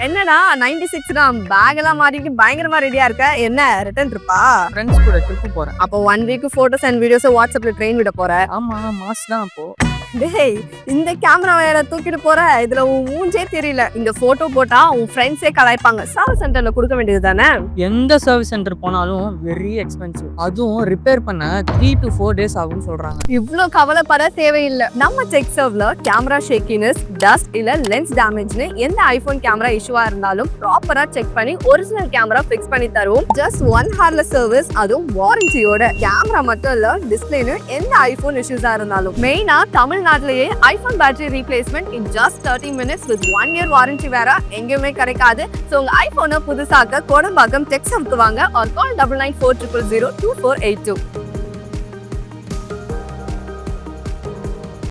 என்னடா 96 தான் பேக் எல்லாம் மாட்டிட்டு பயங்கரமா ரெடியா இருக்க. என்ன ரிட்டர்ன் ட்ரிப்பா? ஃப்ரெண்ட்ஸ் கூட ட்ரிப் போறேன். அப்போ 1 வீக் போட்டோஸ் அண்ட் வீடியோஸ் வாட்ஸ்அப்ல ட்ரெயின் விட போற. ஆமா மாஸ் தான் அப்போ. டேய் இந்த கேமரா வேற தூக்கிட்டு போற, இதுல உன் மூஞ்சே தெரியல. இந்த போட்டோ போட்டா உன் ஃப்ரெண்ட்ஸே கலாய்ப்பாங்க. சர்வீஸ் சென்டர்ல கொடுக்க வேண்டியது தானே? எந்த சர்வீஸ் சென்டர் போனாலும் வெரி எக்ஸ்பென்சிவ். அதுவும் ரிப்பேர் பண்ண 3 to 4 days ஆகும்னு சொல்றாங்க. இவ்ளோ கவலைப்பட தேவையில்லை. நம்ம TechServeல கேமரா ஷேக்கினஸ், டஸ்ட் இல்ல லென்ஸ் டேமேஜ்னு எந்த ஐபோன் கேமரா இஷ்யூவா இருந்தாலும் ப்ராப்பரா செக் பண்ணி ஒரிஜினல் கேமரா ஃபிக்ஸ் பண்ணி தருவோம். ஜஸ்ட் 1 hourல சர்வீஸ், அதுவும் வாரண்டியோட. கேமரா மட்டும் இல்ல, டிஸ்பிளேன்னு எந்த ஐபோன் இஷ்யூஸா இருந்தாலும். மெயினா தமிழ்நாட்டிலேயே iPhone battery replacement in just 30 minutes with 1 year warranty வேற எங்கேயுமே கிடைக்காது. ஸோ உங்க ஐபோனை புதுசாக்க கோடம்பாக்கம் TechServe வாங்க or call 9940002482.